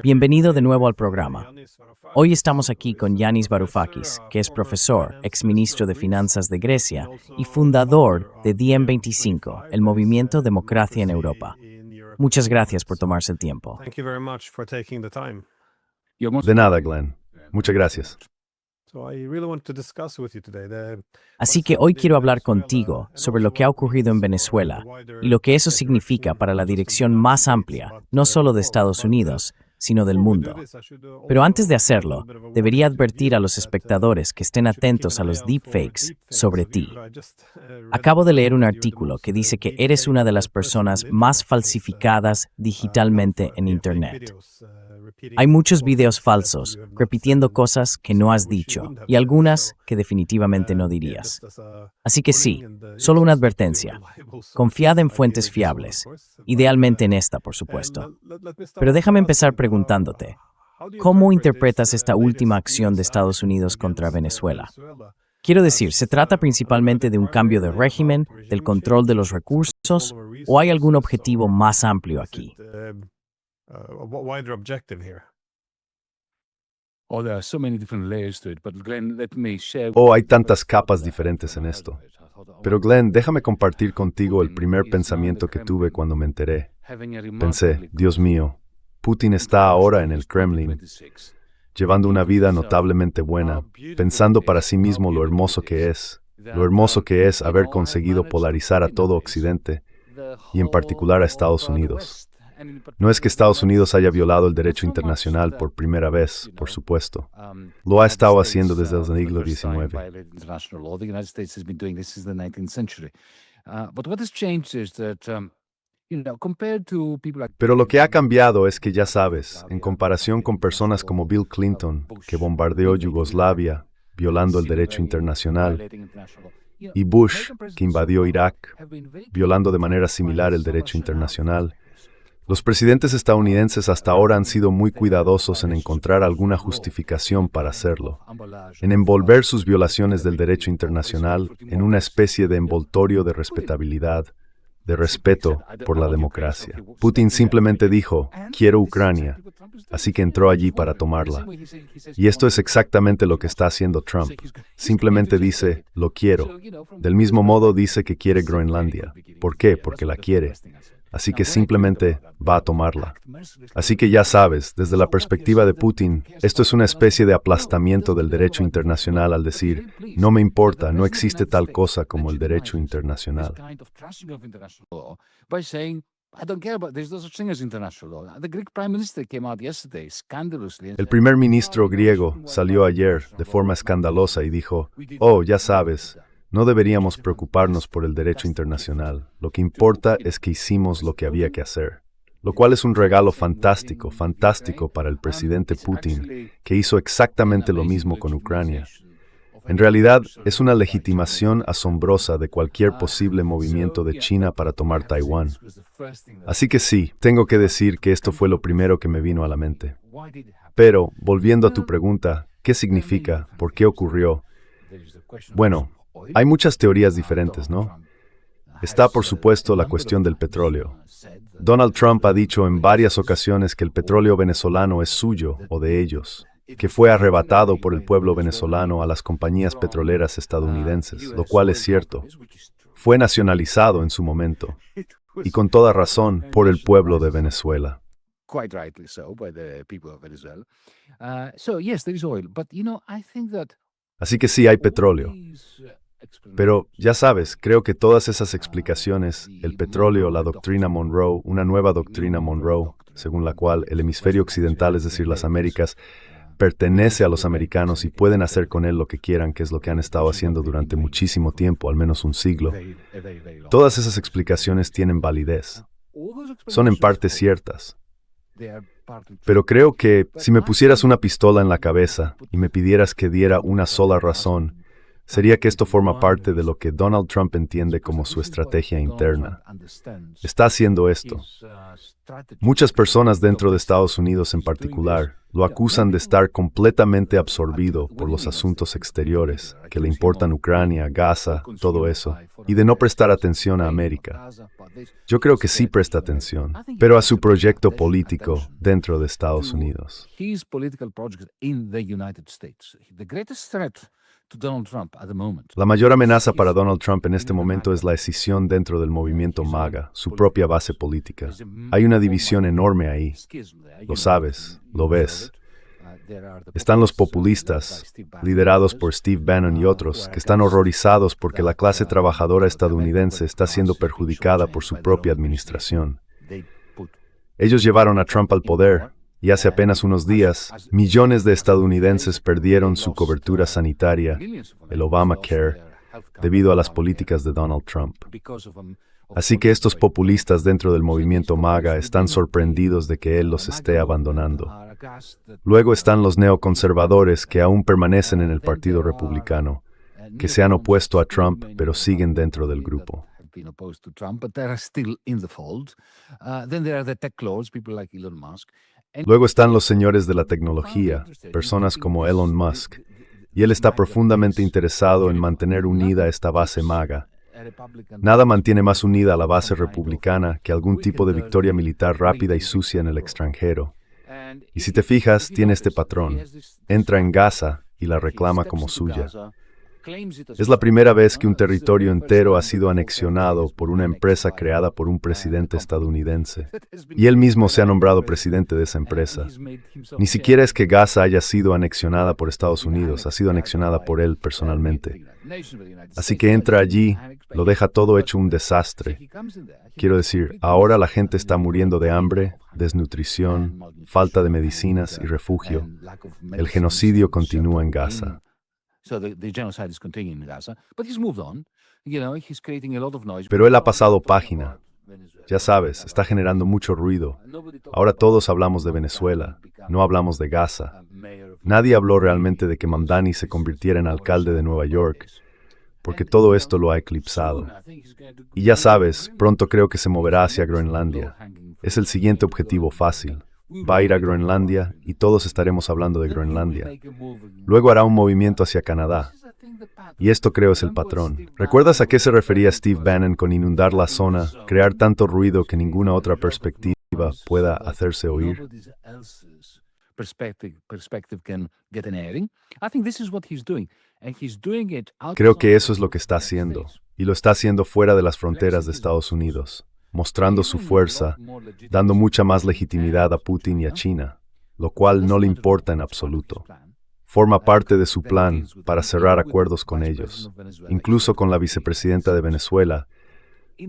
Bienvenido de nuevo al programa. Hoy estamos aquí con Yanis Varoufakis, que es profesor, exministro de Finanzas de Grecia y fundador de DiEM25, el movimiento Democracia en Europa. Muchas gracias por tomarse el tiempo. De nada, Glenn. Muchas gracias. Así que hoy quiero hablar contigo sobre lo que ha ocurrido en Venezuela y lo que eso significa para la dirección más amplia, no solo de Estados Unidos, sino del mundo. Pero antes de hacerlo, debería advertir a los espectadores que estén atentos a los deepfakes sobre ti. Acabo de leer un artículo que dice que eres una de las personas más falsificadas digitalmente en Internet. Hay muchos videos falsos, repitiendo cosas que no has dicho, y algunas que definitivamente no dirías. Así que sí, solo una advertencia. Confiad en fuentes fiables, idealmente en esta, por supuesto. Pero déjame empezar preguntándote, ¿cómo interpretas esta última acción de Estados Unidos contra Venezuela? Quiero decir, ¿se trata principalmente de un cambio de régimen, del control de los recursos, o hay algún objetivo más amplio aquí? Hay tantas capas diferentes en esto. Pero Glenn, déjame compartir contigo el primer pensamiento que tuve cuando me enteré. Pensé, Dios mío, Putin está ahora en el Kremlin, llevando una vida notablemente buena, pensando para sí mismo lo hermoso que es haber conseguido polarizar a todo Occidente, y en particular a Estados Unidos. No es que Estados Unidos haya violado el derecho internacional por primera vez, por supuesto. Lo ha estado haciendo desde el siglo XIX. Pero lo que ha cambiado es que, ya sabes, en comparación con personas como Bill Clinton, que bombardeó Yugoslavia, violando el derecho internacional, y Bush, que invadió Irak, violando de manera similar el derecho internacional, los presidentes estadounidenses hasta ahora han sido muy cuidadosos en encontrar alguna justificación para hacerlo, en envolver sus violaciones del derecho internacional en una especie de envoltorio de respetabilidad, de respeto por la democracia. Putin simplemente dijo, quiero Ucrania, así que entró allí para tomarla. Y esto es exactamente lo que está haciendo Trump. Simplemente dice, lo quiero. Del mismo modo dice que quiere Groenlandia. ¿Por qué? Porque la quiere. Así que simplemente va a tomarla. Así que ya sabes, desde la perspectiva de Putin, esto es una especie de aplastamiento del derecho internacional al decir, no me importa, no existe tal cosa como el derecho internacional. El primer ministro griego salió ayer de forma escandalosa y dijo, ya sabes, no deberíamos preocuparnos por el derecho internacional. Lo que importa es que hicimos lo que había que hacer. Lo cual es un regalo fantástico para el presidente Putin, que hizo exactamente lo mismo con Ucrania. En realidad, es una legitimación asombrosa de cualquier posible movimiento de China para tomar Taiwán. Así que sí, tengo que decir que esto fue lo primero que me vino a la mente. Pero, volviendo a tu pregunta, ¿qué significa? ¿Por qué ocurrió? Bueno, hay muchas teorías diferentes, ¿no? Está, por supuesto, la cuestión del petróleo. Donald Trump ha dicho en varias ocasiones que el petróleo venezolano es suyo o de ellos, que fue arrebatado por el pueblo venezolano a las compañías petroleras estadounidenses, lo cual es cierto. Fue nacionalizado en su momento, y con toda razón, por el pueblo de Venezuela. Así que sí hay petróleo. Pero, ya sabes, creo que todas esas explicaciones, el petróleo, la doctrina Monroe, una nueva doctrina Monroe, según la cual el hemisferio occidental, es decir, las Américas, pertenece a los americanos y pueden hacer con él lo que quieran, que es lo que han estado haciendo durante muchísimo tiempo, al menos un siglo. Todas esas explicaciones tienen validez. Son en parte ciertas. Pero creo que, si me pusieras una pistola en la cabeza y me pidieras que diera una sola razón, sería que esto forma parte de lo que Donald Trump entiende como su estrategia interna. Está haciendo esto. Muchas personas dentro de Estados Unidos en particular lo acusan de estar completamente absorbido por los asuntos exteriores, que le importan Ucrania, Gaza, todo eso, y de no prestar atención a América. Yo creo que sí presta atención, pero a su proyecto político dentro de Estados Unidos. La mayor amenaza para Donald Trump en este momento es la escisión dentro del movimiento MAGA, su propia base política. Hay una división enorme ahí. Lo sabes, lo ves. Están los populistas, liderados por Steve Bannon y otros, que están horrorizados porque la clase trabajadora estadounidense está siendo perjudicada por su propia administración. Ellos llevaron a Trump al poder, y hace apenas unos días, millones de estadounidenses perdieron su cobertura sanitaria, el Obamacare, debido a las políticas de Donald Trump. Así que estos populistas dentro del movimiento MAGA están sorprendidos de que él los esté abandonando. Luego están los neoconservadores que aún permanecen en el Partido Republicano, que se han opuesto a Trump, pero siguen dentro del grupo. Luego están los señores de la tecnología, personas como Elon Musk, y él está profundamente interesado en mantener unida esta base MAGA. Nada mantiene más unida a la base republicana que algún tipo de victoria militar rápida y sucia en el extranjero. Y si te fijas, tiene este patrón. Entra en Gaza y la reclama como suya. Es la primera vez que un territorio entero ha sido anexionado por una empresa creada por un presidente estadounidense. Y él mismo se ha nombrado presidente de esa empresa. Ni siquiera es que Gaza haya sido anexionada por Estados Unidos, ha sido anexionada por él personalmente. Así que entra allí, lo deja todo hecho un desastre. Quiero decir, ahora la gente está muriendo de hambre, desnutrición, falta de medicinas y refugio. El genocidio continúa en Gaza. Pero él ha pasado página. Ya sabes, está generando mucho ruido. Ahora todos hablamos de Venezuela, no hablamos de Gaza. Nadie habló realmente de que Mamdani se convirtiera en alcalde de Nueva York, porque todo esto lo ha eclipsado. Y ya sabes, pronto creo que se moverá hacia Groenlandia. Es el siguiente objetivo fácil. Va a ir a Groenlandia y todos estaremos hablando de Groenlandia. Luego hará un movimiento hacia Canadá. Y esto creo es el patrón. ¿Recuerdas a qué se refería Steve Bannon con inundar la zona, crear tanto ruido que ninguna otra perspectiva pueda hacerse oír? Creo que eso es lo que está haciendo, y lo está haciendo fuera de las fronteras de Estados Unidos, mostrando su fuerza, dando mucha más legitimidad a Putin y a China, lo cual no le importa en absoluto. Forma parte de su plan para cerrar acuerdos con ellos, incluso con la vicepresidenta de Venezuela.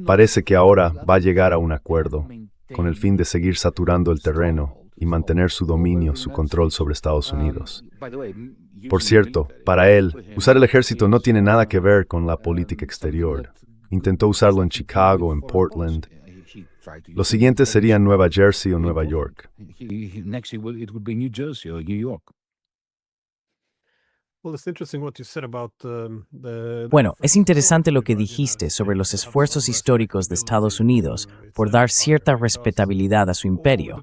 Parece que ahora va a llegar a un acuerdo, con el fin de seguir saturando el terreno y mantener su dominio, su control sobre Estados Unidos. Por cierto, para él, usar el ejército no tiene nada que ver con la política exterior. Intentó usarlo en Chicago, en Portland. Los siguientes serían Nueva Jersey o Nueva York. Bueno, es interesante lo que dijiste sobre los esfuerzos históricos de Estados Unidos por dar cierta respetabilidad a su imperio,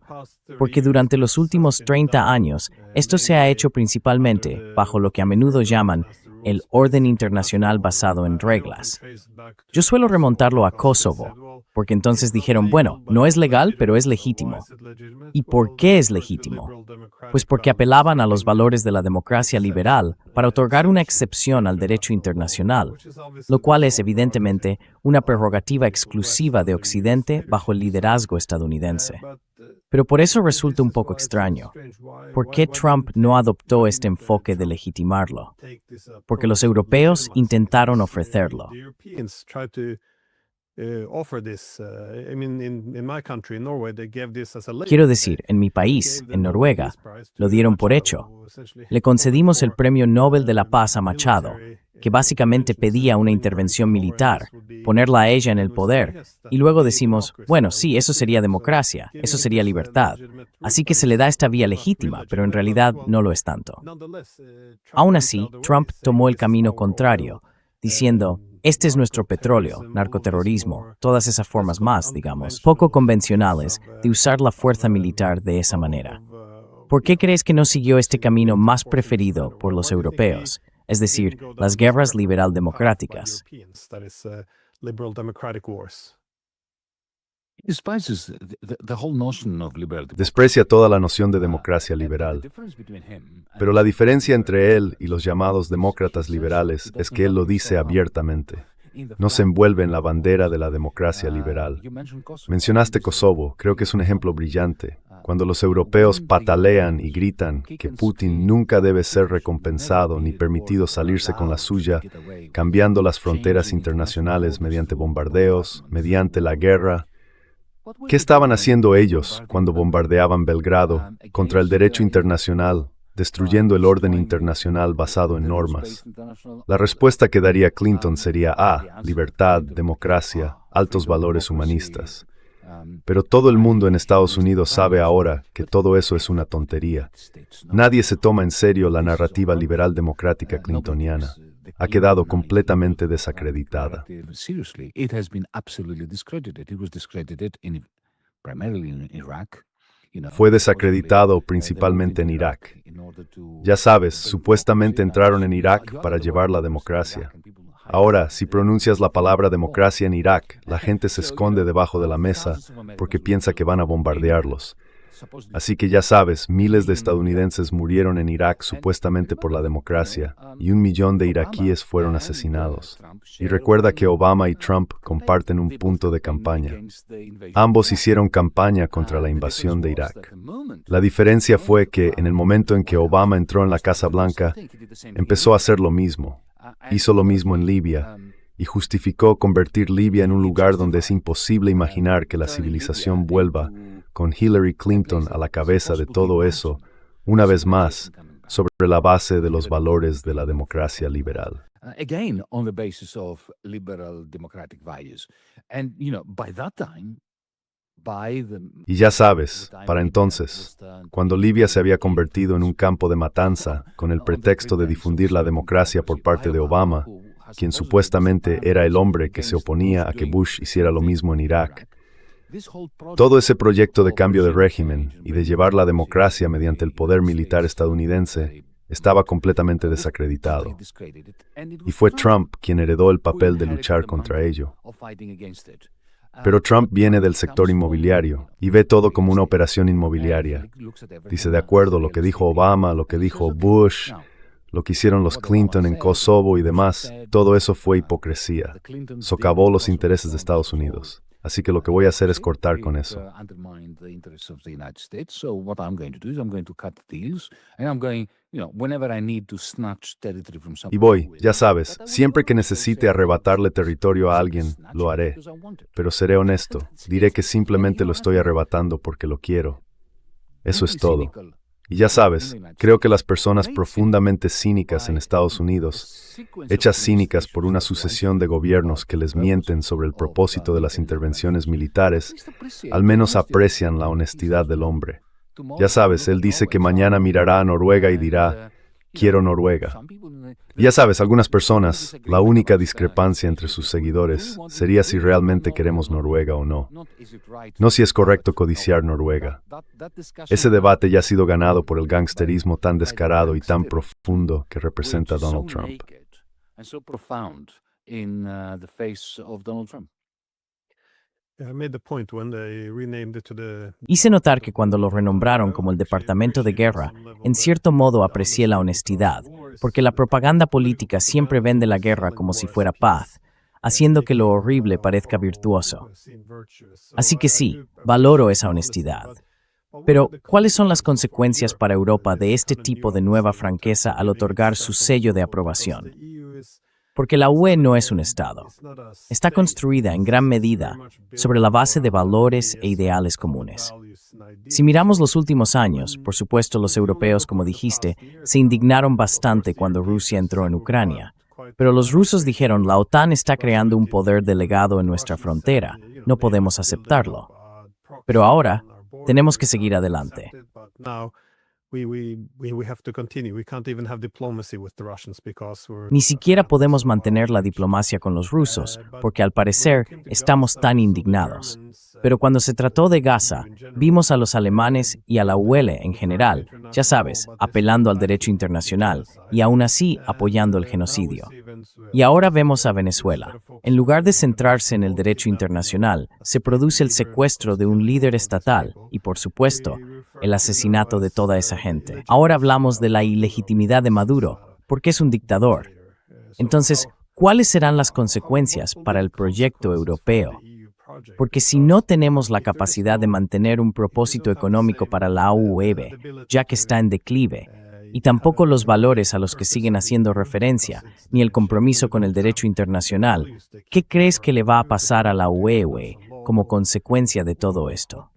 porque durante los últimos 30 años esto se ha hecho principalmente bajo lo que a menudo llaman el orden internacional basado en reglas. Yo suelo remontarlo a Kosovo, porque entonces dijeron, bueno, no es legal, pero es legítimo. ¿Y por qué es legítimo? Pues porque apelaban a los valores de la democracia liberal para otorgar una excepción al derecho internacional, lo cual es evidentemente una prerrogativa exclusiva de Occidente bajo el liderazgo estadounidense. Pero por eso resulta un poco extraño. ¿Por qué Trump no adoptó este enfoque de legitimarlo? Porque los europeos intentaron ofrecerlo. Quiero decir, en mi país, en Noruega, lo dieron por hecho. Le concedimos el Premio Nobel de la Paz a Machado, que básicamente pedía una intervención militar, ponerla a ella en el poder, y luego decimos, bueno, sí, eso sería democracia, eso sería libertad. Así que se le da esta vía legítima, pero en realidad no lo es tanto. Aún así, Trump tomó el camino contrario, diciendo, este es nuestro petróleo, narcoterrorismo, todas esas formas más, digamos, poco convencionales de usar la fuerza militar de esa manera. ¿Por qué crees que no siguió este camino más preferido por los europeos, es decir, las guerras liberal-democráticas? Desprecia toda la noción de democracia liberal. Pero la diferencia entre él y los llamados demócratas liberales es que él lo dice abiertamente. No se envuelve en la bandera de la democracia liberal. Mencionaste Kosovo, creo que es un ejemplo brillante. Cuando los europeos patalean y gritan que Putin nunca debe ser recompensado ni permitido salirse con la suya, cambiando las fronteras internacionales mediante bombardeos, mediante la guerra, ¿qué estaban haciendo ellos cuando bombardeaban Belgrado contra el derecho internacional, destruyendo el orden internacional basado en normas? La respuesta que daría Clinton sería libertad, democracia, altos valores humanistas. Pero todo el mundo en Estados Unidos sabe ahora que todo eso es una tontería. Nadie se toma en serio la narrativa liberal democrática clintoniana. Ha quedado completamente desacreditada. Fue desacreditado principalmente en Irak. Ya sabes, supuestamente entraron en Irak para llevar la democracia. Ahora, si pronuncias la palabra democracia en Irak, la gente se esconde debajo de la mesa porque piensa que van a bombardearlos. Así que ya sabes, miles de estadounidenses murieron en Irak supuestamente por la democracia, y 1 millón de iraquíes fueron asesinados. Y recuerda que Obama y Trump comparten un punto de campaña. Ambos hicieron campaña contra la invasión de Irak. La diferencia fue que, en el momento en que Obama entró en la Casa Blanca, empezó a hacer lo mismo. Hizo lo mismo en Libia, y justificó convertir Libia en un lugar donde es imposible imaginar que la civilización vuelva, con Hillary Clinton a la cabeza de todo eso, una vez más, sobre la base de los valores de la democracia liberal. Y ya sabes, para entonces, cuando Libia se había convertido en un campo de matanza, con el pretexto de difundir la democracia por parte de Obama, quien supuestamente era el hombre que se oponía a que Bush hiciera lo mismo en Irak, todo ese proyecto de cambio de régimen y de llevar la democracia mediante el poder militar estadounidense estaba completamente desacreditado. Y fue Trump quien heredó el papel de luchar contra ello. Pero Trump viene del sector inmobiliario y ve todo como una operación inmobiliaria. Dice, de acuerdo, lo que dijo Obama, lo que dijo Bush, lo que hicieron los Clinton en Kosovo y demás, todo eso fue hipocresía. Socavó los intereses de Estados Unidos. Así que lo que voy a hacer es cortar con eso. Y voy, ya sabes, siempre que necesite arrebatarle territorio a alguien, lo haré. Pero seré honesto, diré que simplemente lo estoy arrebatando porque lo quiero. Eso es todo. Y ya sabes, creo que las personas profundamente cínicas en Estados Unidos, hechas cínicas por una sucesión de gobiernos que les mienten sobre el propósito de las intervenciones militares, al menos aprecian la honestidad del hombre. Ya sabes, él dice que mañana mirará a Noruega y dirá, quiero Noruega. Y ya sabes, algunas personas, la única discrepancia entre sus seguidores sería si realmente queremos Noruega o no. No si es correcto codiciar Noruega. Ese debate ya ha sido ganado por el gangsterismo tan descarado y tan profundo que representa Donald Trump. Hice notar que cuando lo renombraron como el Departamento de Guerra, en cierto modo aprecié la honestidad, porque la propaganda política siempre vende la guerra como si fuera paz, haciendo que lo horrible parezca virtuoso. Así que sí, valoro esa honestidad. Pero, ¿cuáles son las consecuencias para Europa de este tipo de nueva franqueza al otorgar su sello de aprobación? Porque la UE no es un Estado. Está construida en gran medida sobre la base de valores e ideales comunes. Si miramos los últimos años, por supuesto los europeos, como dijiste, se indignaron bastante cuando Rusia entró en Ucrania, Pero los rusos dijeron, la OTAN está creando un poder delegado en nuestra frontera, no podemos aceptarlo. Pero ahora, tenemos que seguir adelante. Ni siquiera podemos mantener la diplomacia con los rusos, porque al parecer estamos tan indignados. Pero cuando se trató de Gaza, vimos a los alemanes y a la UL en general, ya sabes, apelando al derecho internacional y aún así apoyando el genocidio. Y ahora vemos a Venezuela. En lugar de centrarse en el derecho internacional, se produce el secuestro de un líder estatal y, por supuesto, el asesinato de toda esa gente. Ahora hablamos de la ilegitimidad de Maduro, porque es un dictador. Entonces, ¿cuáles serán las consecuencias para el proyecto europeo? Porque si no tenemos la capacidad de mantener un propósito económico para la AUEB, ya que está en declive, y tampoco los valores a los que siguen haciendo referencia, ni el compromiso con el derecho internacional, ¿qué crees que le va a pasar a la UE como consecuencia de todo esto?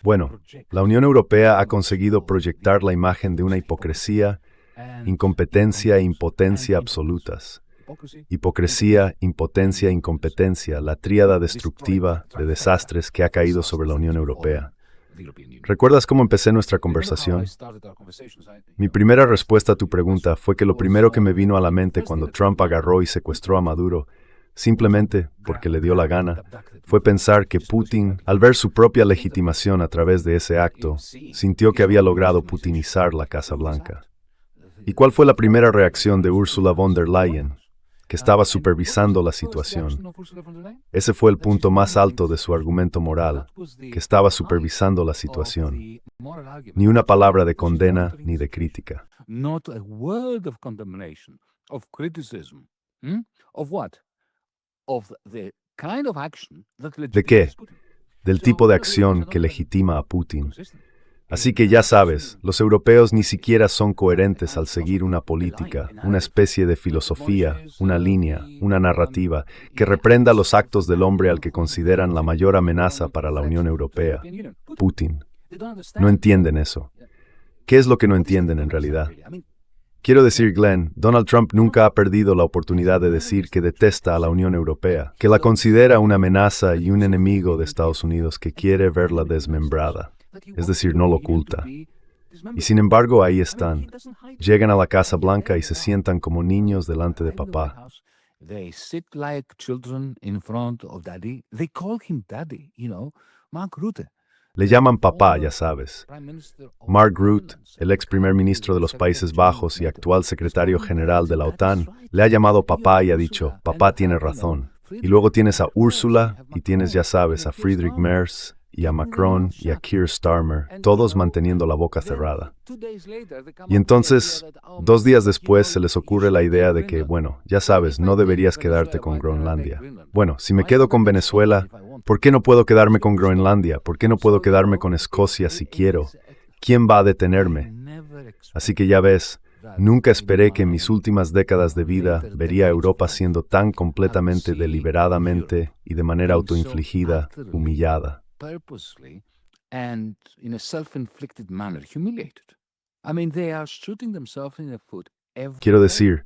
Bueno, la Unión Europea ha conseguido proyectar la imagen de una hipocresía, incompetencia e impotencia absolutas. Hipocresía, impotencia e incompetencia, la tríada destructiva de desastres que ha caído sobre la Unión Europea. ¿Recuerdas cómo empecé nuestra conversación? Mi primera respuesta a tu pregunta fue que lo primero que me vino a la mente cuando Trump agarró y secuestró a Maduro, simplemente porque le dio la gana, fue pensar que Putin, al ver su propia legitimación a través de ese acto, sintió que había logrado putinizar la Casa Blanca. ¿Y cuál fue la primera reacción de Ursula von der Leyen? Que estaba supervisando la situación. Ese fue el punto más alto de su argumento moral, que estaba supervisando la situación. Ni una palabra de condena ni de crítica. ¿De qué? Del tipo de acción que legitima a Putin. Así que ya sabes, los europeos ni siquiera son coherentes al seguir una política, una especie de filosofía, una línea, una narrativa, que reprenda los actos del hombre al que consideran la mayor amenaza para la Unión Europea, Putin. No entienden eso. ¿Qué es lo que no entienden en realidad? Quiero decir, Glenn, Donald Trump nunca ha perdido la oportunidad de decir que detesta a la Unión Europea, que la considera una amenaza y un enemigo de Estados Unidos que quiere verla desmembrada. Es decir, no lo oculta. Y sin embargo, ahí están. Llegan a la Casa Blanca y se sientan como niños delante de papá. Le llaman papá, ya sabes. Mark Rutte, el ex primer ministro de los Países Bajos y actual secretario general de la OTAN, le ha llamado papá y ha dicho, papá tiene razón. Y luego tienes a Ursula y tienes, ya sabes, a Friedrich Merz, y a Macron y a Keir Starmer, todos manteniendo la boca cerrada. Y entonces, 2 días después se les ocurre la idea de que, bueno, ya sabes, no deberías quedarte con Groenlandia. Bueno, si me quedo con Venezuela, ¿por qué no puedo quedarme con Groenlandia? ¿Por qué no puedo quedarme con Escocia si quiero? ¿Quién va a detenerme? Así que ya ves, nunca esperé que en mis últimas décadas de vida vería a Europa siendo tan completamente deliberadamente y de manera autoinfligida, humillada. Purposely and in a self-inflicted manner humiliated. I mean, they are shooting themselves in the foot Quiero decir,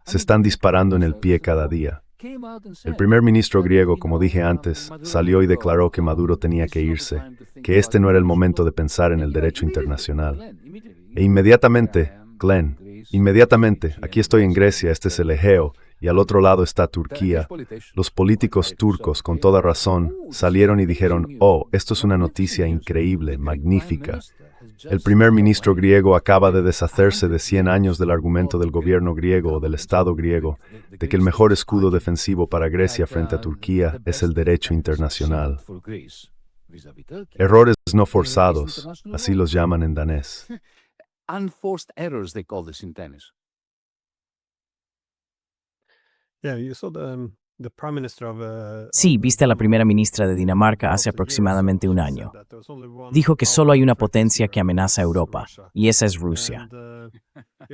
se están disparando en el pie cada día. El primer ministro griego, como dije antes, salió y declaró que Maduro tenía que irse, que este no era el momento de pensar en el derecho internacional. E inmediatamente, Glenn, aquí estoy en Grecia, este es el Egeo, y al otro lado está Turquía. Los políticos turcos, con toda razón, salieron y dijeron, oh, esto es una noticia increíble, magnífica. El primer ministro griego acaba de deshacerse de 100 años del argumento del gobierno griego o del Estado griego, de que el mejor escudo defensivo para Grecia frente a Turquía es el derecho internacional. Errores no forzados, así los llaman en danés. Unforced errors, they call this in Danish. Sí, viste a la primera ministra de Dinamarca hace aproximadamente un año. Dijo que solo hay una potencia que amenaza a Europa, y esa es Rusia.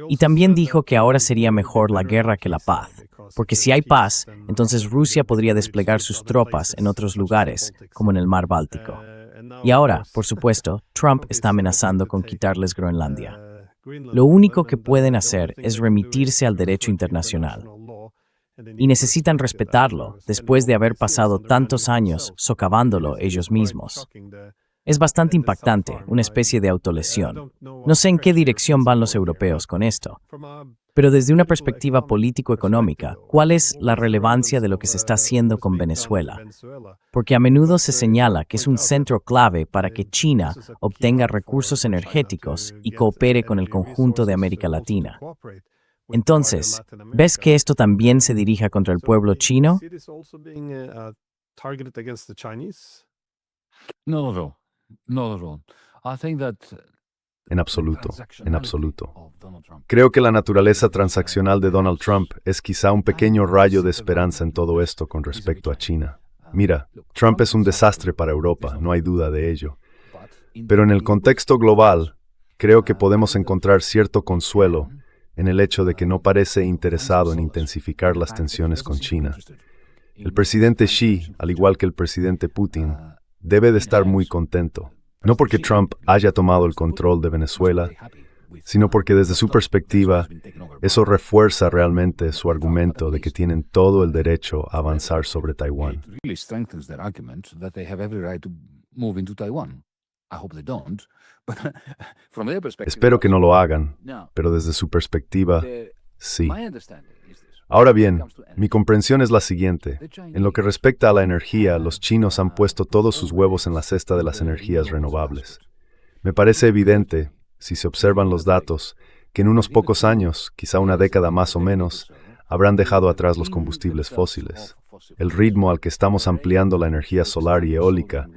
Y también dijo que ahora sería mejor la guerra que la paz, porque si hay paz, entonces Rusia podría desplegar sus tropas en otros lugares, como en el mar Báltico. Y ahora, por supuesto, Trump está amenazando con quitarles Groenlandia. Lo único que pueden hacer es remitirse al derecho internacional. Y necesitan respetarlo después de haber pasado tantos años socavándolo ellos mismos. Es bastante impactante, una especie de autolesión. No sé en qué dirección van los europeos con esto. Pero desde una perspectiva político-económica, ¿cuál es la relevancia de lo que se está haciendo con Venezuela? Porque a menudo se señala que es un centro clave para que China obtenga recursos energéticos y coopere con el conjunto de América Latina. Entonces, ¿ves que esto también se dirija contra el pueblo chino? Not at all. Not at all. I think that En absoluto, en absoluto. Creo que la naturaleza transaccional de Donald Trump es quizá un pequeño rayo de esperanza en todo esto con respecto a China. Mira, Trump es un desastre para Europa, no hay duda de ello. Pero en el contexto global, creo que podemos encontrar cierto consuelo en el hecho de que no parece interesado en intensificar las tensiones con China. El presidente Xi, al igual que el presidente Putin, debe de estar muy contento. No porque Trump haya tomado el control de Venezuela, sino porque desde su perspectiva, eso refuerza realmente su argumento de que tienen todo el derecho a avanzar sobre Taiwán. Espero que no lo hagan, pero desde su perspectiva, sí. Ahora bien, mi comprensión es la siguiente. En lo que respecta a la energía, los chinos han puesto todos sus huevos en la cesta de las energías renovables. Me parece evidente, si se observan los datos, que en unos pocos años, quizá una década más o menos, habrán dejado atrás los combustibles fósiles. El ritmo al que estamos ampliando la energía solar y eólica,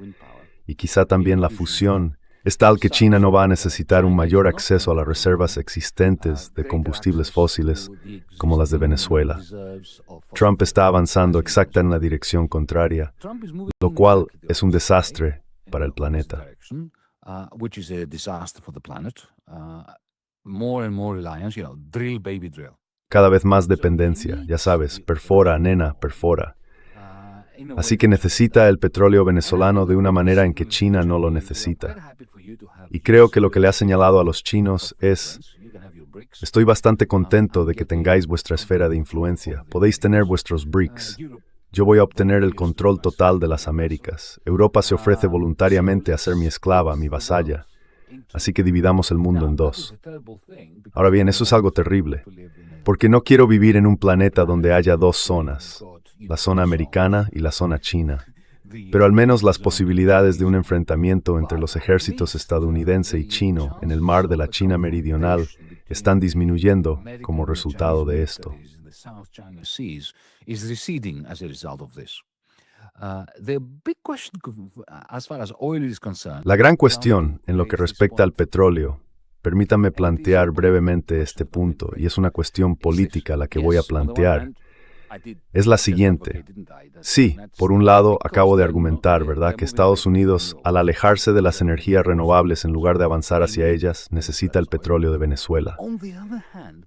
y quizá también la fusión, es tal que China no va a necesitar un mayor acceso a las reservas existentes de combustibles fósiles como las de Venezuela. Trump está avanzando exacta en la dirección contraria, lo cual es un desastre para el planeta. Cada vez más dependencia, ya sabes, perfora, nena, perfora. Así que necesita el petróleo venezolano de una manera en que China no lo necesita. Y creo que lo que le ha señalado a los chinos es: estoy bastante contento de que tengáis vuestra esfera de influencia, podéis tener vuestros BRICS. Yo voy a obtener el control total de las Américas. Europa se ofrece voluntariamente a ser mi esclava, mi vasalla. Así que dividamos el mundo en dos. Ahora bien, eso es algo terrible, porque no quiero vivir en un planeta donde haya dos zonas, la zona americana y la zona china. Pero al menos las posibilidades de un enfrentamiento entre los ejércitos estadounidense y chino en el mar de la China meridional están disminuyendo como resultado de esto. La gran cuestión en lo que respecta al petróleo, permítame plantear brevemente este punto, y es una cuestión política la que voy a plantear, es la siguiente. Sí, por un lado, acabo de argumentar, ¿verdad?, que Estados Unidos, al alejarse de las energías renovables en lugar de avanzar hacia ellas, necesita el petróleo de Venezuela.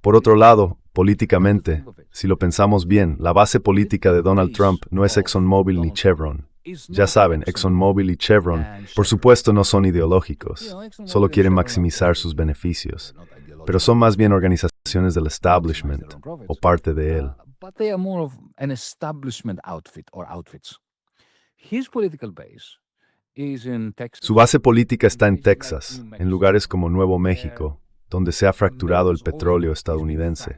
Por otro lado, políticamente, si lo pensamos bien, la base política de Donald Trump no es ExxonMobil ni Chevron. Ya saben, ExxonMobil y Chevron, por supuesto, no son ideológicos, solo quieren maximizar sus beneficios, pero son más bien organizaciones del establishment, o parte de él. But they are more of an establishment outfit or outfits. His political base is in Texas. Su base política está en Texas, en lugares como Nuevo México, donde se ha fracturado el petróleo estadounidense.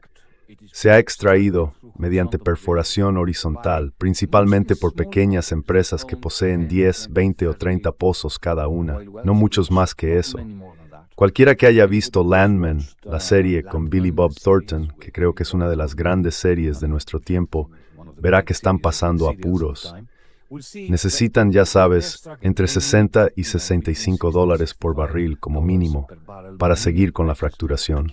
Se ha extraído mediante perforación horizontal, principalmente por pequeñas empresas que poseen 10, 20 o 30 pozos cada una, no muchos más que eso. Cualquiera que haya visto Landman, la serie con Billy Bob Thornton, que creo que es una de las grandes series de nuestro tiempo, verá que están pasando apuros. Necesitan, ya sabes, entre 60 y 65 dólares por barril como mínimo para seguir con la fracturación.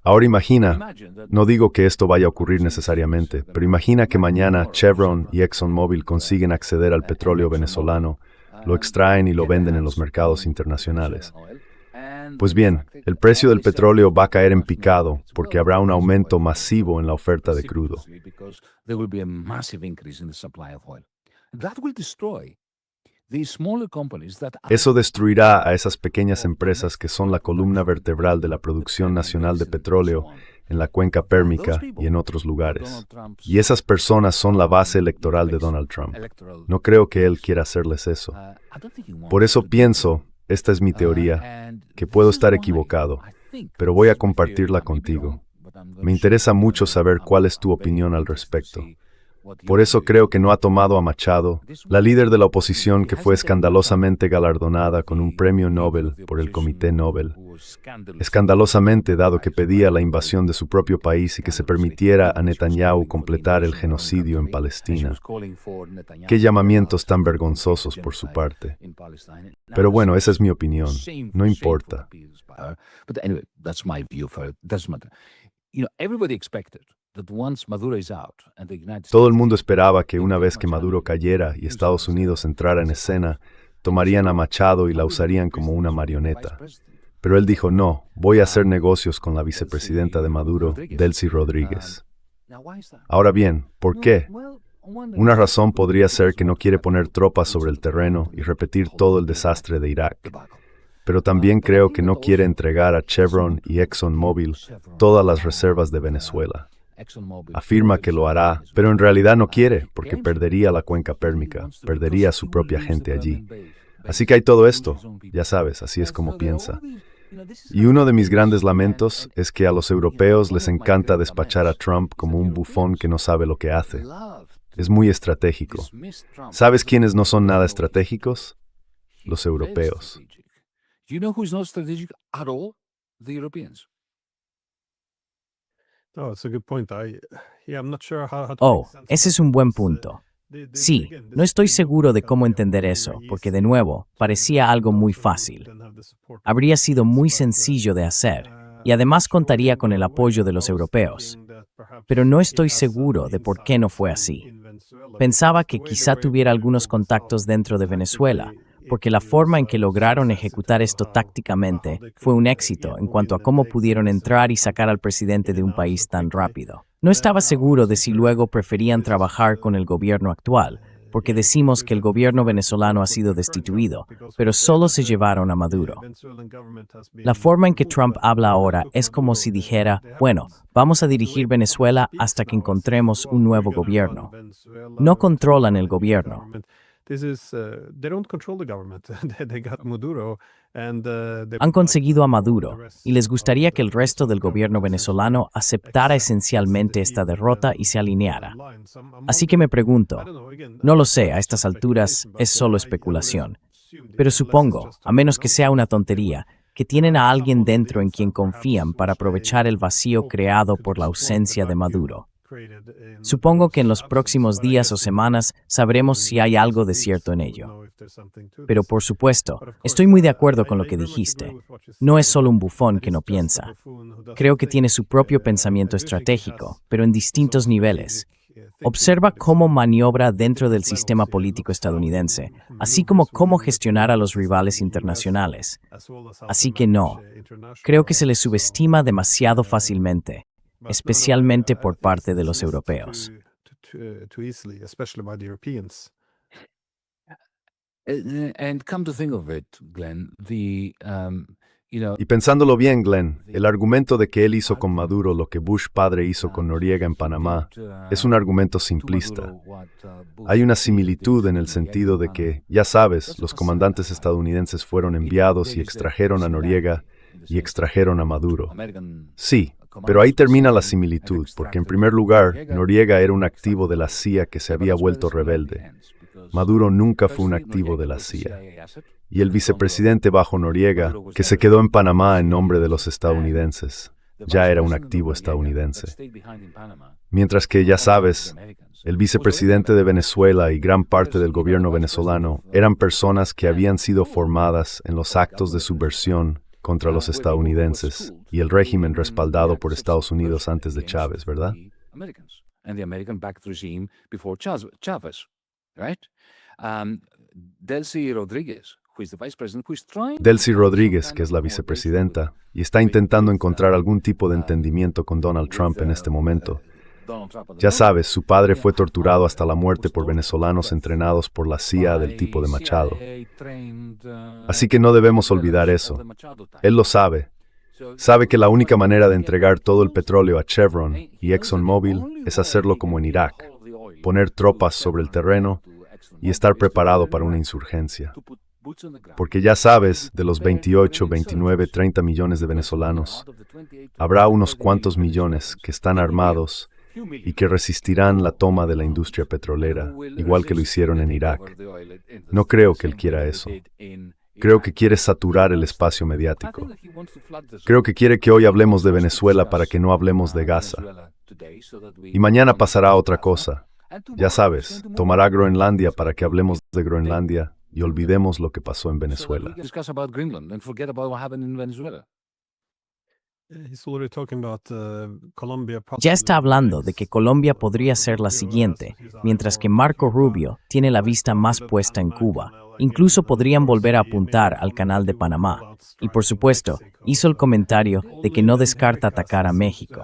Ahora imagina, no digo que esto vaya a ocurrir necesariamente, pero imagina que mañana Chevron y ExxonMobil consiguen acceder al petróleo venezolano, lo extraen y lo venden en los mercados internacionales. Pues bien, el precio del petróleo va a caer en picado porque habrá un aumento masivo en la oferta de crudo. these smaller companies that are Eso destruirá a esas pequeñas empresas que son la columna vertebral de la producción nacional de petróleo en la cuenca pérmica y en otros lugares. Y esas personas son la base electoral de Donald Trump. No creo que él quiera hacerles eso. Por eso pienso, esta es mi teoría, que puedo estar equivocado, pero voy a compartirla contigo. Me interesa mucho saber cuál es tu opinión al respecto. Por eso creo que no ha tomado a Machado, la líder de la oposición que fue escandalosamente galardonada con un premio Nobel por el Comité Nobel. Escandalosamente, dado que pedía la invasión de su propio país y que se permitiera a Netanyahu completar el genocidio en Palestina. Qué llamamientos tan vergonzosos por su parte. Pero bueno, esa es mi opinión. No importa. But anyway, that's my view for it. Doesn't matter. Everybody expected that once Maduro is out and the United Todo el mundo esperaba que una vez que Maduro cayera y Estados Unidos entrara en escena, tomarían a Machado y la usarían como una marioneta. Pero él dijo, no, voy a hacer negocios con la vicepresidenta de Maduro, Delcy Rodríguez. Ahora bien, ¿por qué? Una razón podría ser que no quiere poner tropas sobre el terreno y repetir todo el desastre de Irak. Pero también creo que no quiere entregar a Chevron y ExxonMobil todas las reservas de Venezuela. Afirma que lo hará, pero en realidad no quiere, porque perdería la cuenca pérmica, perdería a su propia gente allí. Así que hay todo esto, ya sabes, así es como piensa. Y uno de mis grandes lamentos es que a los europeos les encanta despachar a Trump como un bufón que no sabe lo que hace. Es muy estratégico. ¿Sabes quiénes no son nada estratégicos? Los europeos. You know who's not strategic at all? The Europeans. Oh, it's a good point. I'm not sure how to Oh, make sense of ese es that. un buen punto. Sí, Again, no estoy seguro de cómo entender eso, porque de nuevo, parecía algo muy fácil. Habría sido muy sencillo de hacer, y además contaría con el apoyo de los europeos. Pero no estoy seguro de por qué no fue así. Pensaba que quizá tuviera algunos contactos dentro de Venezuela, porque la forma en que lograron ejecutar esto tácticamente fue un éxito en cuanto a cómo pudieron entrar y sacar al presidente de un país tan rápido. No estaba seguro de si luego preferían trabajar con el gobierno actual, porque decimos que el gobierno venezolano ha sido destituido, pero solo se llevaron a Maduro. La forma en que Trump habla ahora es como si dijera, bueno, vamos a dirigir Venezuela hasta que encontremos un nuevo gobierno. No controlan el gobierno. They don't control the government. They got Maduro Han conseguido a Maduro, y les gustaría que el resto del gobierno venezolano aceptara esencialmente esta derrota y se alineara. Así que me pregunto, no lo sé, a estas alturas es solo especulación, pero supongo, a menos que sea una tontería, que tienen a alguien dentro en quien confían para aprovechar el vacío creado por la ausencia de Maduro. Supongo que en los próximos días o semanas sabremos si hay algo de cierto en ello. Pero por supuesto, estoy muy de acuerdo con lo que dijiste. No es solo un bufón que no piensa. Creo que tiene su propio pensamiento estratégico, pero en distintos niveles. Observa cómo maniobra dentro del sistema político estadounidense, así como cómo gestionar a los rivales internacionales. Así que no, creo que se le subestima demasiado fácilmente, especialmente por parte de los europeos. And come to think of it, Glenn, Y pensándolo bien, Glenn, el argumento de que él hizo con Maduro lo que Bush padre hizo con Noriega en Panamá es un argumento simplista. Hay una similitud en el sentido de que, ya sabes, los comandantes estadounidenses fueron enviados y extrajeron a Noriega y extrajeron a Maduro. Sí, pero ahí termina la similitud, porque en primer lugar, Noriega era un activo de la CIA que se había vuelto rebelde. Maduro nunca fue un activo de la CIA. Y el vicepresidente bajo Noriega, que se quedó en Panamá en nombre de los estadounidenses, ya era un activo estadounidense. Mientras que, ya sabes, el vicepresidente de Venezuela y gran parte del gobierno venezolano eran personas que habían sido formadas en los actos de subversión contra los estadounidenses y el régimen respaldado por Estados Unidos antes de Chávez, ¿verdad? Delcy Rodríguez, que es la vicepresidenta, y está intentando encontrar algún tipo de entendimiento con Donald Trump en este momento. Ya sabes, su padre fue torturado hasta la muerte por venezolanos entrenados por la CIA del tipo de Machado. Así que no debemos olvidar eso. Él lo sabe. Sabe que la única manera de entregar todo el petróleo a Chevron y ExxonMobil es hacerlo como en Irak, poner tropas sobre el terreno y estar preparado para una insurgencia. Porque ya sabes, de los 28, 29, 30 millones de venezolanos, habrá unos cuantos millones que están armados y que resistirán la toma de la industria petrolera, igual que lo hicieron en Irak. No creo que él quiera eso. Creo que quiere saturar el espacio mediático. Creo que quiere que hoy hablemos de Venezuela para que no hablemos de Gaza. Y mañana pasará otra cosa. Ya sabes, tomará Groenlandia para que hablemos de Groenlandia y olvidemos lo que pasó en Venezuela. Ya está hablando de que Colombia podría ser la siguiente, mientras que Marco Rubio tiene la vista más puesta en Cuba. Incluso podrían volver a apuntar al Canal de Panamá. Y por supuesto, hizo el comentario de que no descarta atacar a México.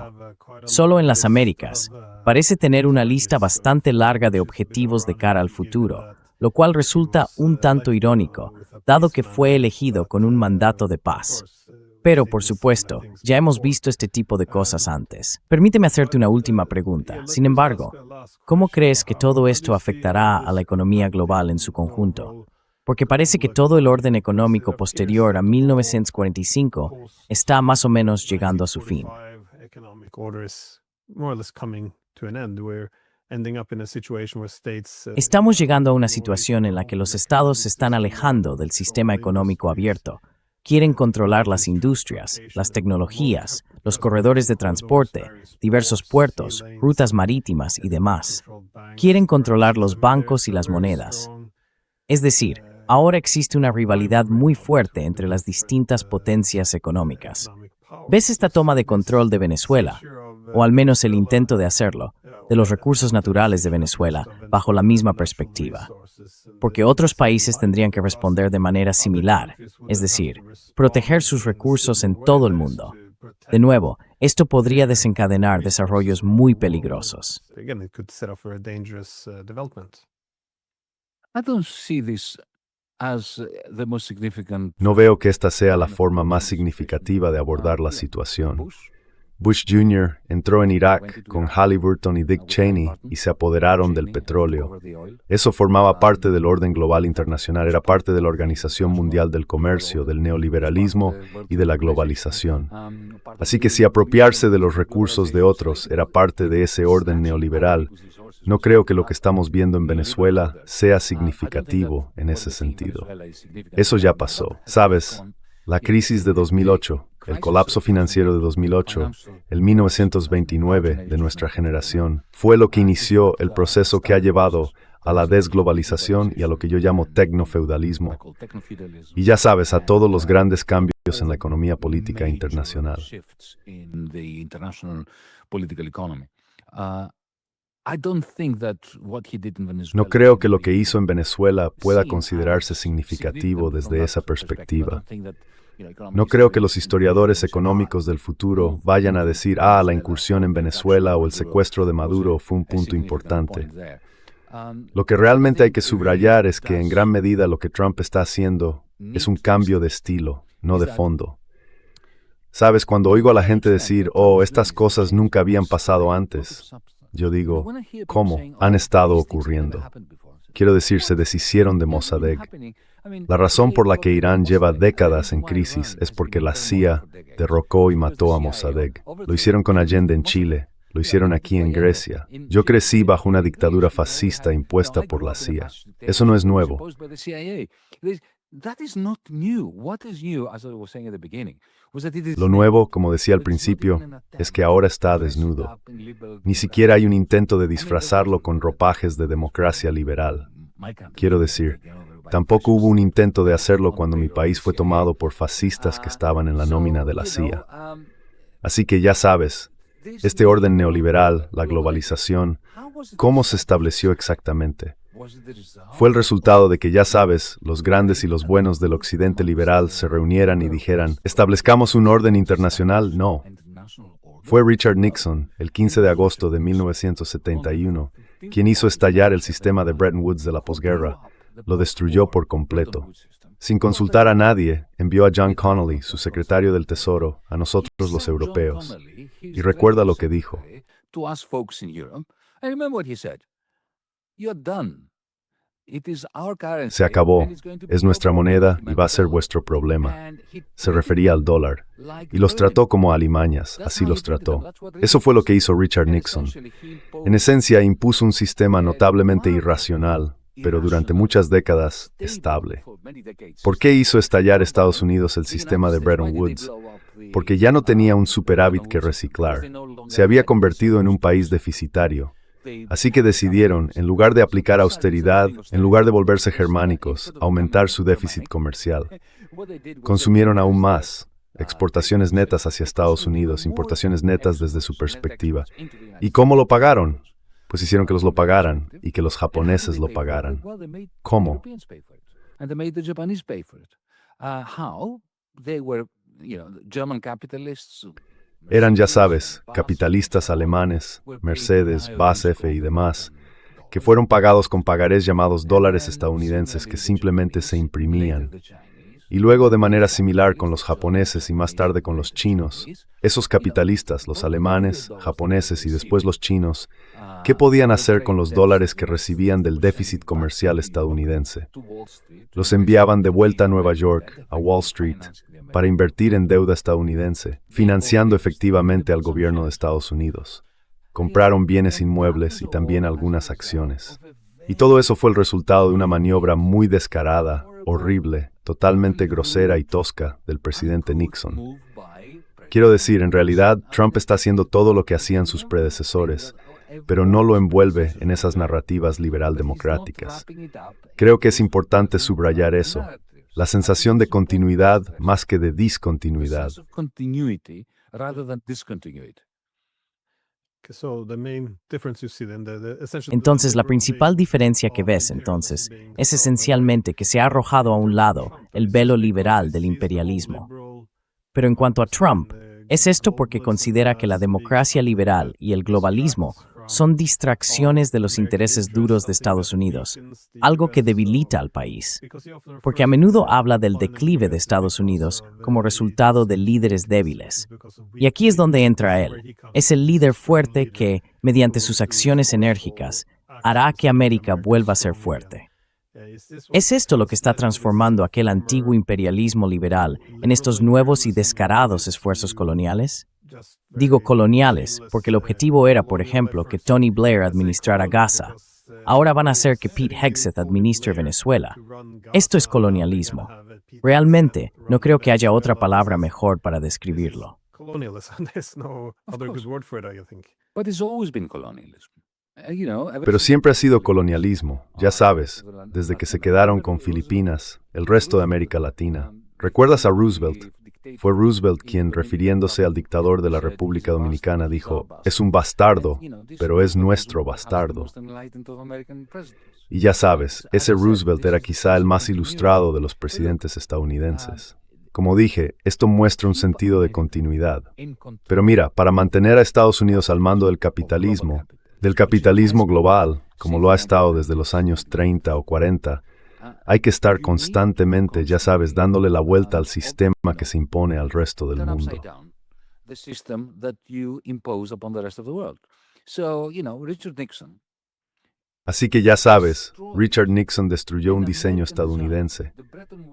Solo en las Américas, parece tener una lista bastante larga de objetivos de cara al futuro, lo cual resulta un tanto irónico, dado que fue elegido con un mandato de paz. Pero, por supuesto, ya hemos visto este tipo de cosas antes. Permíteme hacerte una última pregunta. Sin embargo, ¿cómo crees que todo esto afectará a la economía global en su conjunto? Porque parece que todo el orden económico posterior a 1945 está más o menos llegando a su fin. Estamos llegando a una situación en la que los estados se están alejando del sistema económico abierto. Quieren controlar las industrias, las tecnologías, los corredores de transporte, diversos puertos, rutas marítimas y demás. Quieren controlar los bancos y las monedas. Es decir, ahora existe una rivalidad muy fuerte entre las distintas potencias económicas. ¿Ves esta toma de control de Venezuela, o al menos el intento de hacerlo, de los recursos naturales de Venezuela, bajo la misma perspectiva? Porque otros países tendrían que responder de manera similar, es decir, proteger sus recursos en todo el mundo. De nuevo, esto podría desencadenar desarrollos muy peligrosos. No veo que esta sea la forma más significativa de abordar la situación. Bush Jr. entró en Irak con Halliburton y Dick Cheney y se apoderaron del petróleo. Eso formaba parte del orden global internacional, era parte de la Organización Mundial del Comercio, del neoliberalismo y de la globalización. Así que si apropiarse de los recursos de otros era parte de ese orden neoliberal, no creo que lo que estamos viendo en Venezuela sea significativo en ese sentido. Eso ya pasó. ¿Sabes? La crisis de 2008, el colapso financiero de 2008, el 1929 de nuestra generación, fue lo que inició el proceso que ha llevado a la desglobalización y a lo que yo llamo tecnofeudalismo. Y ya sabes, a todos los grandes cambios en la economía política internacional. No creo que lo que hizo en Venezuela pueda considerarse significativo desde esa perspectiva. No creo que los historiadores económicos del futuro vayan a decir, la incursión en Venezuela o el secuestro de Maduro fue un punto importante. Lo que realmente hay que subrayar es que en gran medida lo que Trump está haciendo es un cambio de estilo, no de fondo. Sabes, cuando oigo a la gente decir, estas cosas nunca habían pasado antes, yo digo, ¿cómo? Han estado ocurriendo. Quiero decir, se deshicieron de Mossadegh. La razón por la que Irán lleva décadas en crisis es porque la CIA derrocó y mató a Mossadegh. Lo hicieron con Allende en Chile, lo hicieron aquí en Grecia. Yo crecí bajo una dictadura fascista impuesta por la CIA. Eso no es nuevo. Lo nuevo, como decía al principio, es que ahora está desnudo. Ni siquiera hay un intento de disfrazarlo con ropajes de democracia liberal. Quiero decir, tampoco hubo un intento de hacerlo cuando mi país fue tomado por fascistas que estaban en la nómina de la CIA. Así que ya sabes, este orden neoliberal, la globalización, ¿cómo se estableció exactamente? Fue el resultado de que, ya sabes, los grandes y los buenos del occidente liberal se reunieran y dijeran, ¿establezcamos un orden internacional? No. Fue Richard Nixon, el 15 de agosto de 1971, quien hizo estallar el sistema de Bretton Woods de la posguerra. Lo destruyó por completo. Sin consultar a nadie, envió a John Connally, su secretario del Tesoro, a nosotros los europeos. Y recuerda lo que dijo. Se acabó. Es nuestra moneda y va a ser vuestro problema. Se refería al dólar. Y los trató como alimañas. Así los trató. Eso fue lo que hizo Richard Nixon. En esencia, impuso un sistema notablemente irracional, pero durante muchas décadas estable. ¿Por qué hizo estallar Estados Unidos el sistema de Bretton Woods? Porque ya no tenía un superávit que reciclar. Se había convertido en un país deficitario. Así que decidieron, en lugar de aplicar austeridad, en lugar de volverse germánicos, aumentar su déficit comercial. Consumieron aún más. Exportaciones netas hacia Estados Unidos, importaciones netas desde su perspectiva. ¿Y cómo lo pagaron? Pues hicieron que los lo pagaran y que los japoneses lo pagaran. ¿Cómo? Eran, ya sabes, capitalistas alemanes, Mercedes, BASF y demás, que fueron pagados con pagarés llamados dólares estadounidenses que simplemente se imprimían. Y luego de manera similar con los japoneses y más tarde con los chinos. Esos capitalistas, los alemanes, japoneses y después los chinos, ¿qué podían hacer con los dólares que recibían del déficit comercial estadounidense? Los enviaban de vuelta a Nueva York, a Wall Street, para invertir en deuda estadounidense, financiando efectivamente al gobierno de Estados Unidos. Compraron bienes inmuebles y también algunas acciones. Y todo eso fue el resultado de una maniobra muy descarada, horrible, totalmente grosera y tosca del presidente Nixon. Quiero decir, en realidad, Trump está haciendo todo lo que hacían sus predecesores, pero no lo envuelve en esas narrativas liberal-democráticas. Creo que es importante subrayar eso. La sensación de continuidad más que de discontinuidad. Entonces, la principal diferencia que ves, entonces, es esencialmente que se ha arrojado a un lado el velo liberal del imperialismo. Pero en cuanto a Trump, es esto porque considera que la democracia liberal y el globalismo son distracciones de los intereses duros de Estados Unidos, algo que debilita al país. Porque a menudo habla del declive de Estados Unidos como resultado de líderes débiles. Y aquí es donde entra él. Es el líder fuerte que, mediante sus acciones enérgicas, hará que América vuelva a ser fuerte. ¿Es esto lo que está transformando aquel antiguo imperialismo liberal en estos nuevos y descarados esfuerzos coloniales? Digo coloniales, porque el objetivo era, por ejemplo, que Tony Blair administrara Gaza. Ahora van a hacer que Pete Hegseth administre Venezuela. Esto es colonialismo. Realmente, no creo que haya otra palabra mejor para describirlo. Pero siempre ha sido colonialismo, ya sabes, desde que se quedaron con Filipinas, el resto de América Latina. ¿Recuerdas a Roosevelt? Fue Roosevelt quien, refiriéndose al dictador de la República Dominicana, dijo, es un bastardo, pero es nuestro bastardo. Y ya sabes, ese Roosevelt era quizá el más ilustrado de los presidentes estadounidenses. Como dije, esto muestra un sentido de continuidad. Pero mira, para mantener a Estados Unidos al mando del capitalismo global, como lo ha estado desde los años 30 o 40, hay que estar constantemente, ya sabes, dándole la vuelta al sistema que se impone al resto del mundo. Así que ya sabes, Richard Nixon destruyó un diseño estadounidense.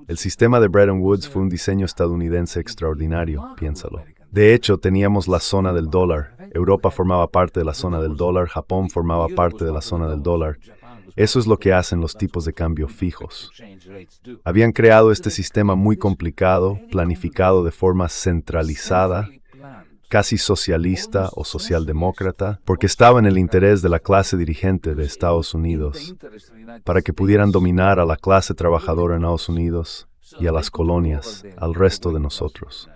El sistema de Bretton Woods fue un diseño estadounidense extraordinario, piénsalo. De hecho, teníamos la zona del dólar. Europa formaba parte de la zona del dólar, Japón formaba parte de la zona del dólar. Eso es lo que hacen los tipos de cambio fijos. Habían creado este sistema muy complicado, planificado de forma centralizada, casi socialista o socialdemócrata, porque estaba en el interés de la clase dirigente de Estados Unidos, para que pudieran dominar a la clase trabajadora en Estados Unidos y a las colonias, al resto de nosotros.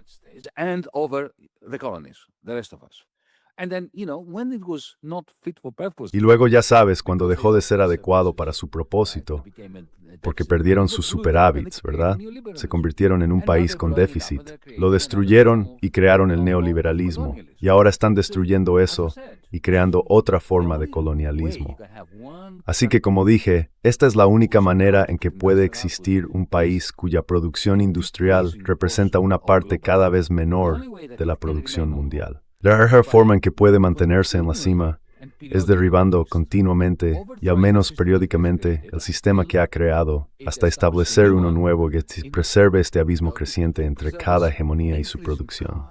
Y luego ya sabes, cuando dejó de ser adecuado para su propósito, porque perdieron sus superávits, ¿verdad? Se convirtieron en un país con déficit. Lo destruyeron y crearon el neoliberalismo. Y ahora están destruyendo eso y creando otra forma de colonialismo. Así que, como dije, esta es la única manera en que puede existir un país cuya producción industrial representa una parte cada vez menor de la producción mundial. La única forma en que puede mantenerse en la cima es derribando continuamente y al menos periódicamente el sistema que ha creado hasta establecer uno nuevo que preserve este abismo creciente entre cada hegemonía y su producción.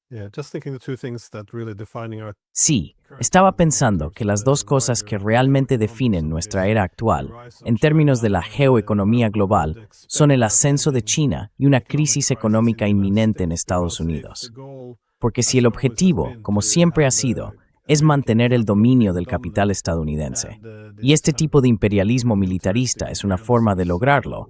Yeah, just thinking the two things that really defining our Sí, estaba pensando que las dos cosas que realmente definen nuestra era actual, en términos de la geoeconomía global, son el ascenso de China y una crisis económica inminente en Estados Unidos. Porque si el objetivo, como siempre ha sido, es mantener el dominio del capital estadounidense, y este tipo de imperialismo militarista es una forma de lograrlo,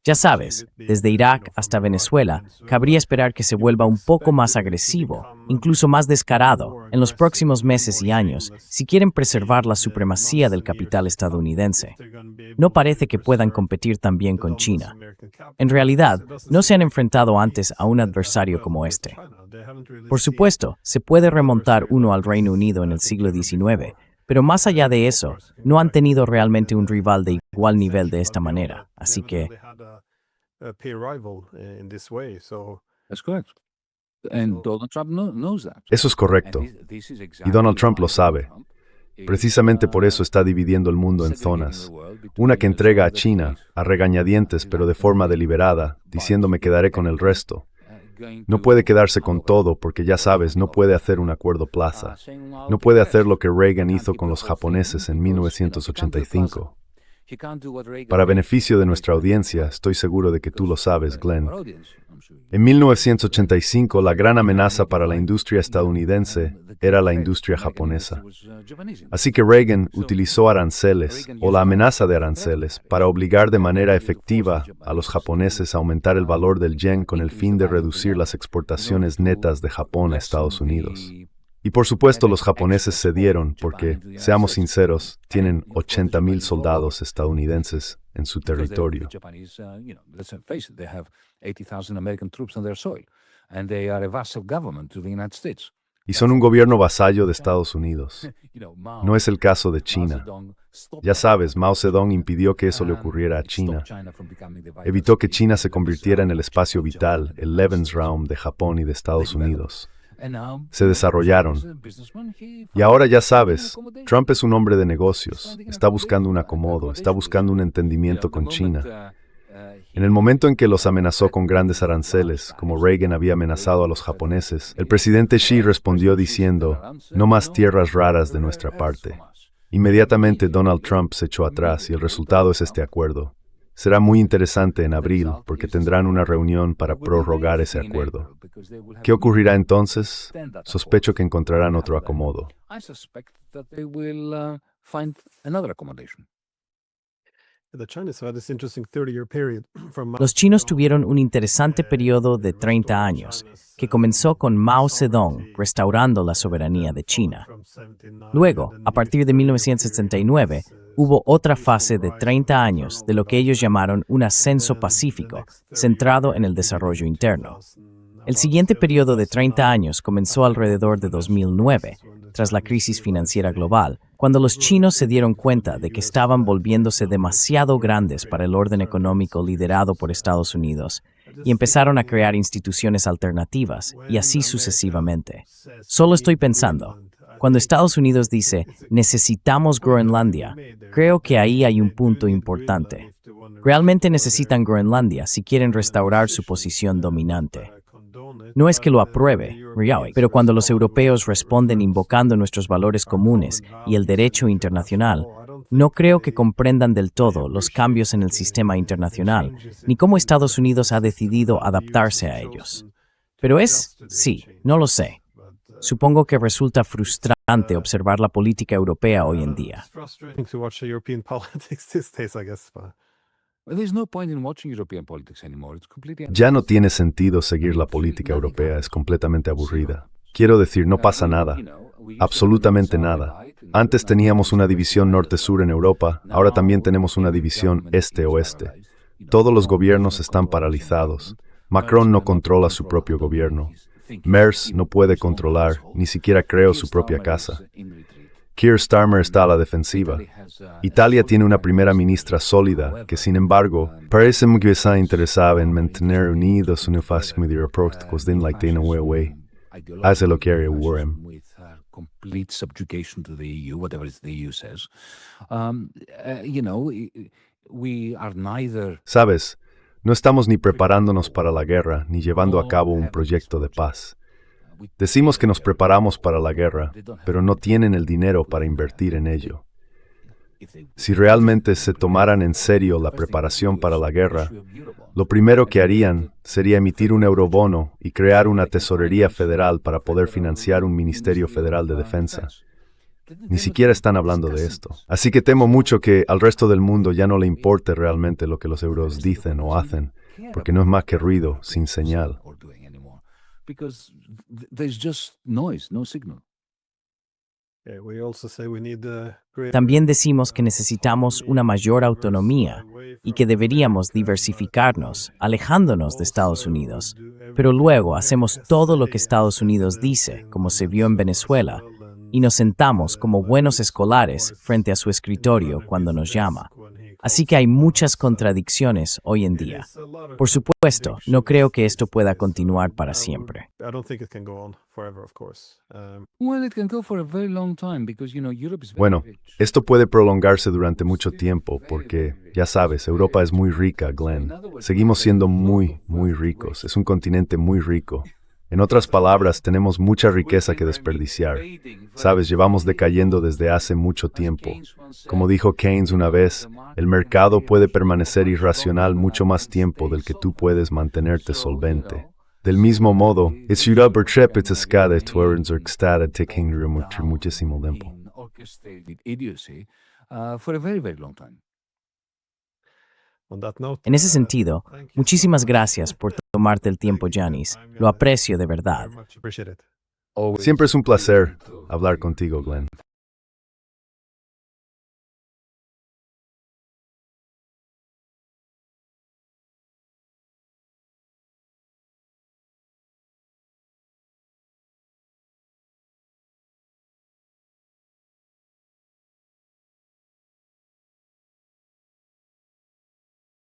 ya sabes, desde Irak hasta Venezuela, cabría esperar que se vuelva un poco más agresivo, incluso más descarado, en los próximos meses y años, si quieren preservar la supremacía del capital estadounidense. No parece que puedan competir tan bien con China. En realidad, no se han enfrentado antes a un adversario como este. Por supuesto, se puede remontar uno al Reino Unido en el siglo XIX, pero más allá de eso, no han tenido realmente un rival de igual nivel de esta manera. Así que That's correct. And Donald Trump knows that. Eso es correcto. Y Donald Trump lo sabe. Precisamente por eso está dividiendo el mundo en zonas. Una que entrega a China, a regañadientes pero de forma deliberada, diciendo me quedaré con el resto. No puede quedarse con todo porque ya sabes, no puede hacer un acuerdo plaza. No puede hacer lo que Reagan hizo con los japoneses en 1985. Para beneficio de nuestra audiencia, estoy seguro de que tú lo sabes, Glenn. En 1985, la gran amenaza para la industria estadounidense era la industria japonesa. Así que Reagan utilizó aranceles, o la amenaza de aranceles, para obligar de manera efectiva a los japoneses a aumentar el valor del yen con el fin de reducir las exportaciones netas de Japón a Estados Unidos. Y por supuesto los japoneses cedieron porque, seamos sinceros, tienen 80,000 soldados estadounidenses en su territorio. Y son un gobierno vasallo de Estados Unidos. No es el caso de China. Ya sabes, Mao Zedong impidió que eso le ocurriera a China. Evitó que China se convirtiera en el espacio vital, el Lebensraum de Japón y de Estados Unidos. Se desarrollaron. Y ahora ya sabes, Trump es un hombre de negocios, está buscando un acomodo, está buscando un entendimiento con China. En el momento en que los amenazó con grandes aranceles, como Reagan había amenazado a los japoneses, el presidente Xi respondió diciendo, no más tierras raras de nuestra parte. Inmediatamente Donald Trump se echó atrás y el resultado es este acuerdo. Será muy interesante en abril porque tendrán una reunión para prorrogar ese acuerdo. ¿Qué ocurrirá entonces? Sospecho que encontrarán otro acomodo. Los chinos tuvieron un interesante periodo de 30 años, que comenzó con Mao Zedong restaurando la soberanía de China. Luego, a partir de 1979, hubo otra fase de 30 años de lo que ellos llamaron un ascenso pacífico, centrado en el desarrollo interno. El siguiente periodo de 30 años comenzó alrededor de 2009, tras la crisis financiera global, cuando los chinos se dieron cuenta de que estaban volviéndose demasiado grandes para el orden económico liderado por Estados Unidos y empezaron a crear instituciones alternativas y así sucesivamente. Solo estoy pensando, cuando Estados Unidos dice, necesitamos Groenlandia, creo que ahí hay un punto importante. Realmente necesitan Groenlandia si quieren restaurar su posición dominante. No es que lo apruebe, pero cuando los europeos responden invocando nuestros valores comunes y el derecho internacional, no creo que comprendan del todo los cambios en el sistema internacional, ni cómo Estados Unidos ha decidido adaptarse a ellos. Pero sí, no lo sé. Supongo que resulta frustrante observar la política europea hoy en día. Ya no tiene sentido seguir la política europea, es completamente aburrida. Quiero decir, no pasa nada. Absolutamente nada. Antes teníamos una división norte-sur en Europa, ahora también tenemos una división este-oeste. Todos los gobiernos están paralizados. Macron no controla su propio gobierno. Merz no puede controlar, ni siquiera creó su propia casa. Keir Starmer está a la defensiva. Italia tiene una primera ministra sólida, que sin embargo, parece que está interesada en mantener unidos un fascismo de reproche que hace lo que quiere Warren. Complete subjugation to the EU, whatever the EU says. We are neither. Sabes, no estamos ni preparándonos para la guerra, ni llevando a cabo un proyecto de paz. Decimos que nos preparamos para la guerra, pero no tienen el dinero para invertir en ello. Si realmente se tomaran en serio la preparación para la guerra, lo primero que harían sería emitir un eurobono y crear una tesorería federal para poder financiar un Ministerio Federal de Defensa. Ni siquiera están hablando de esto. Así que temo mucho que al resto del mundo ya no le importe realmente lo que los euros dicen o hacen, porque no es más que ruido, sin señal. Because there's just noise, no signal. También decimos que necesitamos una mayor autonomía y que deberíamos diversificarnos, alejándonos de Estados Unidos. Pero luego hacemos todo lo que Estados Unidos dice, como se vio en Venezuela, y nos sentamos como buenos escolares frente a su escritorio cuando nos llama. Así que hay muchas contradicciones hoy en día. Por supuesto, no creo que esto pueda continuar para siempre. Bueno, esto puede prolongarse durante mucho tiempo porque, ya sabes, Europa es muy rica, Glenn. Seguimos siendo muy, muy ricos. Es un continente muy rico. En otras palabras, tenemos mucha riqueza que desperdiciar. Sabes, llevamos decayendo desde hace mucho tiempo. Como dijo Keynes una vez, el mercado puede permanecer irracional mucho más tiempo del que tú puedes mantenerte solvente. Del mismo modo, es muchísimo tiempo. En ese sentido, muchísimas gracias por tomarte el tiempo, Yanis. Lo aprecio de verdad. Siempre es un placer hablar contigo, Glenn.